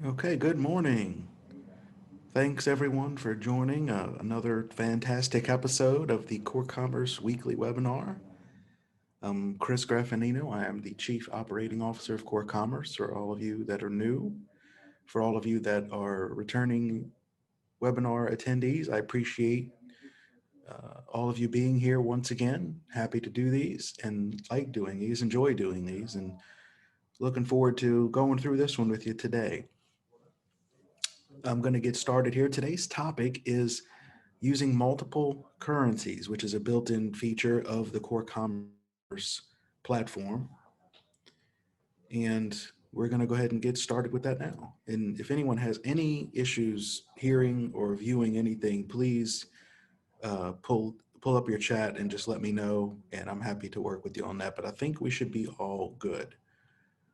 Okay, good morning. Thanks everyone for joining another fantastic episode of the CoreCommerce weekly webinar. I'm Chris Graffinino. I am the Chief Operating Officer of CoreCommerce for all of you that are new. For all of you that are returning webinar attendees, I appreciate all of you being here once again. Happy to do these and like doing these, enjoy doing these, and looking forward to going through this one with you today. I'm going to get started here. Today's topic is using multiple currencies, which is a built-in feature of the CoreCommerce platform. And we're going to go ahead and get started with that now. And if anyone has any issues hearing or viewing anything, please pull up your chat and just let me know, and I'm happy to work with you on that. But I think we should be all good.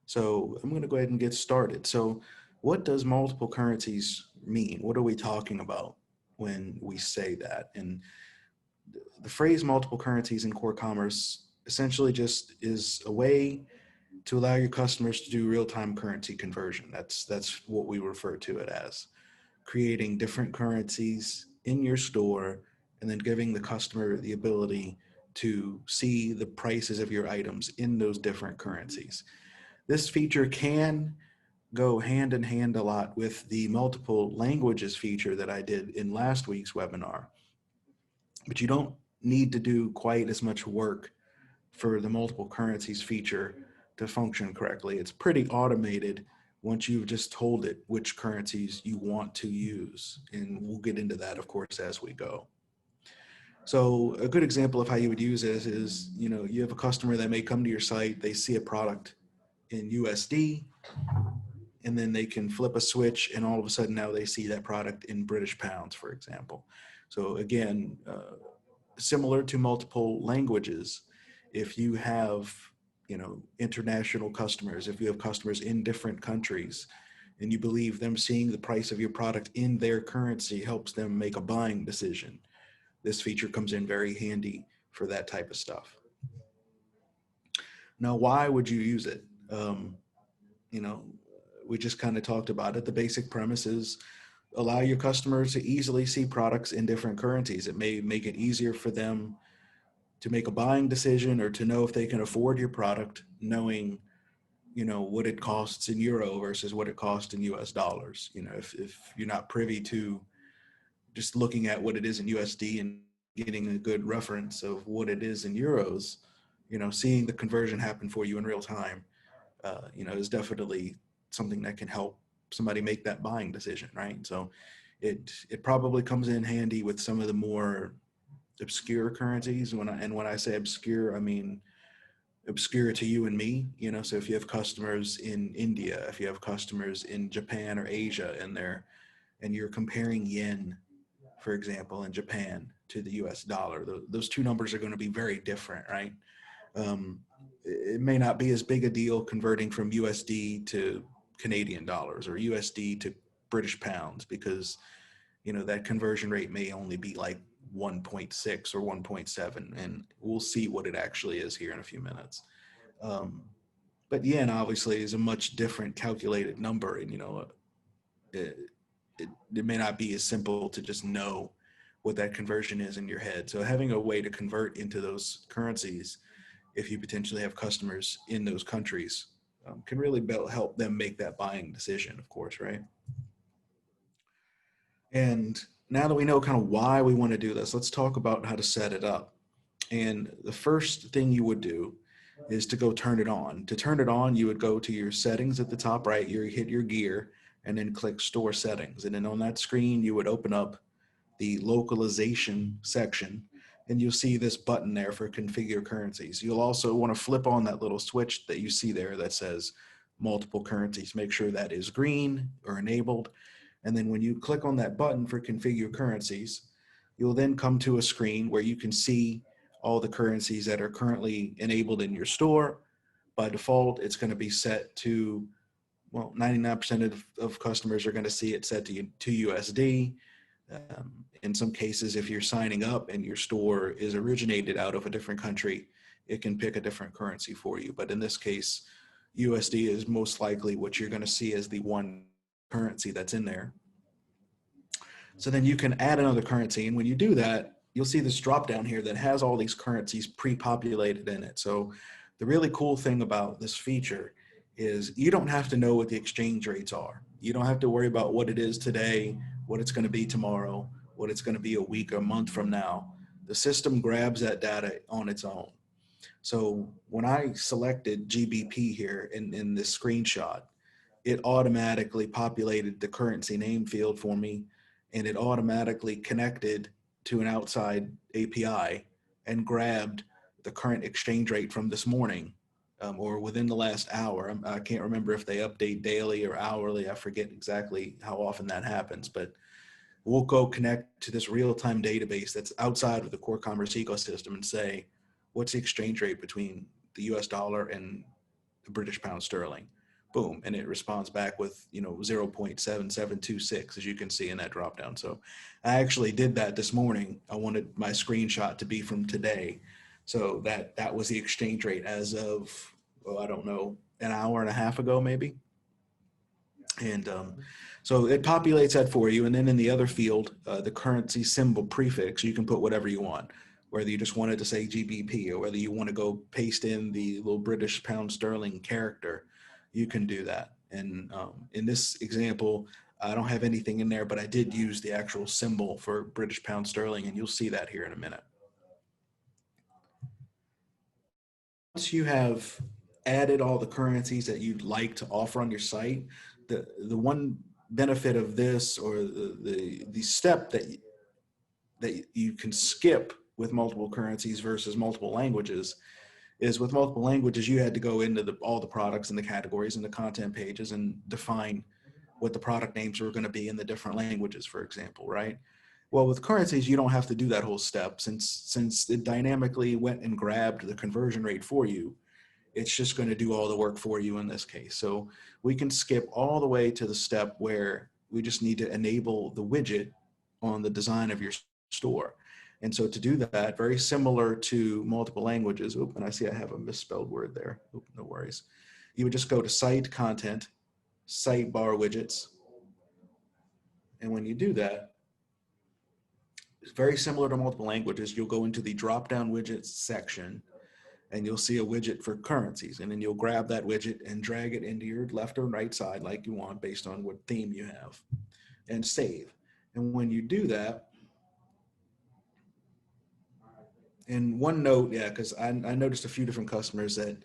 So I'm going to go ahead and get started. So what does multiple currencies mean? What are we talking about when we say that? And the phrase multiple currencies in core commerce essentially just is a way to allow your customers to do real-time currency conversion. That's what we refer to it as. Creating different currencies in your store and then giving the customer the ability to see the prices of your items in those different currencies. This feature can go hand in hand a lot with the multiple languages feature that I did in last week's webinar. But you don't need to do quite as much work for the multiple currencies feature to function correctly. It's pretty automated once you've just told it which currencies you want to use. And we'll get into that, of course, as we go. So a good example of how you would use this is, you have a customer that may come to your site, they see a product in USD, and then they can flip a switch and all of a sudden now they see that product in British pounds, for example. So again, similar to multiple languages, if you have international customers, if you have customers in different countries and you believe them seeing the price of your product in their currency helps them make a buying decision, this feature comes in very handy for that type of stuff. Now, why would you use it? You know, we just kind of talked about it. The basic premise is allow your customers to easily see products in different currencies. It may make it easier for them to make a buying decision or to know if they can afford your product, knowing, what it costs in euro versus what it costs in US dollars. If you're not privy to just looking at what it is in USD and getting a good reference of what it is in euros, seeing the conversion happen for you in real time, is definitely something that can help somebody make that buying decision, right? So it probably comes in handy with some of the more obscure currencies. When I say obscure, I mean obscure to you and me. So if you have customers in India, if you have customers in Japan or Asia, and you're comparing yen, for example, in Japan to the US dollar, those two numbers are going to be very different, right? It may not be as big a deal converting from USD to Canadian dollars or USD to British pounds, because that conversion rate may only be like 1.6 or 1.7, and we'll see what it actually is here in a few minutes. But yen obviously is a much different calculated number, and it, it may not be as simple to just know what that conversion is in your head. So having a way to convert into those currencies, if you potentially have customers in those countries, can really help them make that buying decision, of course, right? And now that we know kind of why we want to do this, let's talk about how to set it up. And the first thing you would do is to go turn it on. To turn it on, you would go to your settings at the top right, you hit your gear, and then click store settings. And then on that screen, you would open up the localization section, and you'll see this button there for configure currencies. You'll also want to flip on that little switch that you see there that says multiple currencies. Make sure that is green or enabled. And then when you click on that button for configure currencies, you'll then come to a screen where you can see all the currencies that are currently enabled in your store. By default, it's going to be set to, well, 99% of customers are going to see it set to USD. In some cases, if you're signing up and your store is originated out of a different country, it can pick a different currency for you. But in this case, USD is most likely what you're going to see as the one currency that's in there. So then you can add another currency. And when you do that, you'll see this drop down here that has all these currencies pre-populated in it. So the really cool thing about this feature is you don't have to know what the exchange rates are. You don't have to worry about what it is today, what it's going to be tomorrow, what it's going to be a week or a month from now. The system grabs that data on its own. So when I selected GBP here in this screenshot, it automatically populated the currency name field for me, and it automatically connected to an outside API and grabbed the current exchange rate from this morning, or within the last hour. I can't remember if they update daily or hourly. I forget exactly how often that happens, but we'll go connect to this real-time database that's outside of the CoreCommerce ecosystem and say, what's the exchange rate between the US dollar and the British pound sterling? Boom, and it responds back with 0.7726, as you can see in that dropdown. So I actually did that this morning. I wanted my screenshot to be from today, so that was the exchange rate as of, I don't know, an hour and a half ago maybe. And so it populates that for you, and then in the other field, the currency symbol prefix, you can put whatever you want, whether you just wanted to say GBP or whether you want to go paste in the little British pound sterling character. You can do that. And in this example, I don't have anything in there, but I did use the actual symbol for British pound sterling, and you'll see that here in a minute. Once you have added all the currencies that you'd like to offer on your site, the one benefit of this, or the step that you can skip with multiple currencies versus multiple languages, is with multiple languages, you had to go into all the products and the categories and the content pages and define what the product names were going to be in the different languages, for example, right? Well, with currencies, you don't have to do that whole step, since it dynamically went and grabbed the conversion rate for you. It's just going to do all the work for you in this case. So we can skip all the way to the step where we just need to enable the widget on the design of your store. And so to do that, very similar to multiple languages, and I see I have a misspelled word there, no worries. You would just go to Site Content, Sidebar Widgets. And when you do that, it's very similar to multiple languages. You'll go into the drop-down widgets section, and you'll see a widget for currencies. And then you'll grab that widget and drag it into your left or right side like you want based on what theme you have, and save. And when you do that, and one note, yeah, because I noticed a few different customers that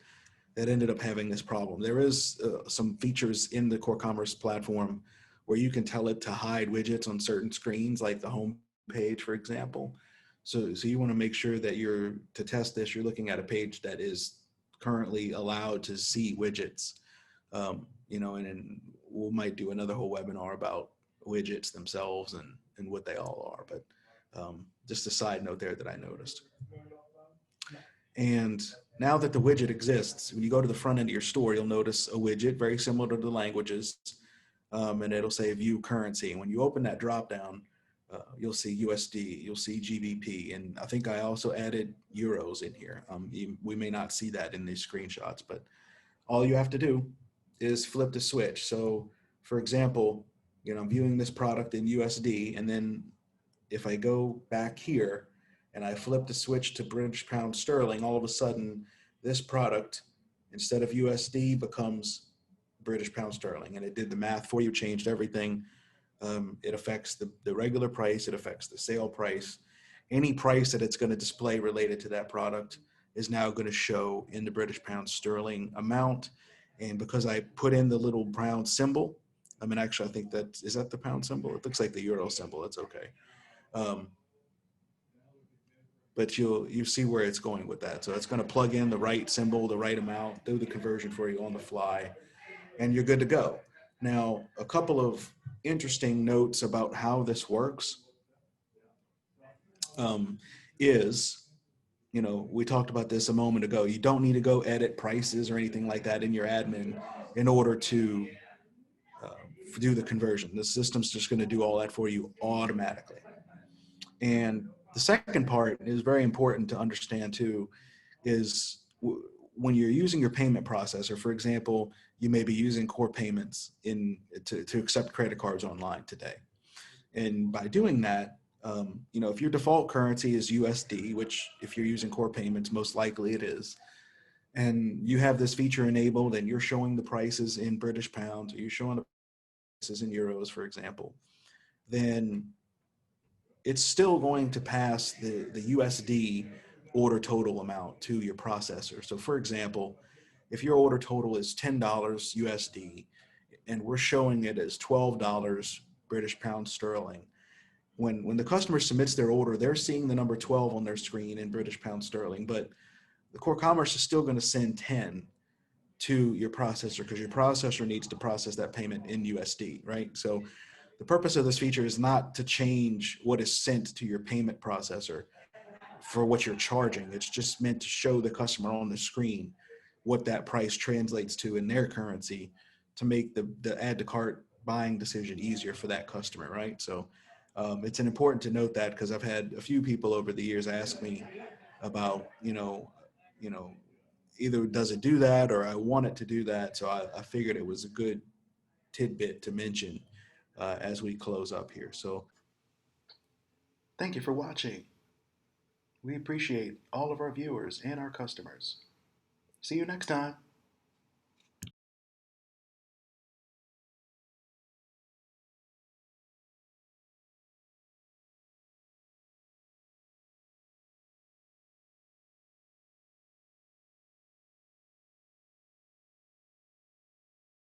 ended up having this problem. There is some features in the CoreCommerce platform where you can tell it to hide widgets on certain screens, like the home page, for example. So you want to make sure that to test this, you're looking at a page that is currently allowed to see widgets. And then we might do another whole webinar about widgets themselves and what they all are. But just a side note there that I noticed. And now that the widget exists, when you go to the front end of your store, you'll notice a widget very similar to the languages, and it'll say view currency. And when you open that drop down, you'll see USD, you'll see GBP, and I think I also added euros in here. We may not see that in these screenshots, but all you have to do is flip the switch. So for example, I'm viewing this product in USD, and then if I go back here and I flip the switch to British pound sterling, all of a sudden this product, instead of USD, becomes British pound sterling. And it did the math for you, changed everything. It affects the regular price, it affects the sale price. Any price that it's going to display related to that product is now going to show in the British pound sterling amount. And because I put in the little pound symbol, actually, I think is that the pound symbol? It looks like the euro symbol. It's okay. But you see where it's going with that. So it's going to plug in the right symbol, the right amount, do the conversion for you on the fly, and you're good to go. Now, a couple of interesting notes about how this works is, we talked about this a moment ago. You don't need to go edit prices or anything like that in your admin in order to do the conversion. The system's just going to do all that for you automatically. And the second part is very important to understand too, is when you're using your payment processor, for example, you may be using core payments to accept credit cards online today. And by doing that, if your default currency is USD, which if you're using core payments, most likely it is, and you have this feature enabled and you're showing the prices in British pounds, or you're showing the prices in euros, for example, then it's still going to pass the USD order total amount to your processor. So for example, if your order total is $10 USD and we're showing it as $12 British pounds sterling, when the customer submits their order, they're seeing the number 12 on their screen in British pounds sterling, but the CoreCommerce is still going to send 10 to your processor because your processor needs to process that payment in USD, right? So the purpose of this feature is not to change what is sent to your payment processor for what you're charging. It's just meant to show the customer on the screen what that price translates to in their currency to make the add to cart buying decision easier for that customer, right? So it's important to note that because I've had a few people over the years ask me about, you know, either does it do that or I want it to do that. So I figured it was a good tidbit to mention as we close up here. So thank you for watching. We appreciate all of our viewers and our customers. See you next time.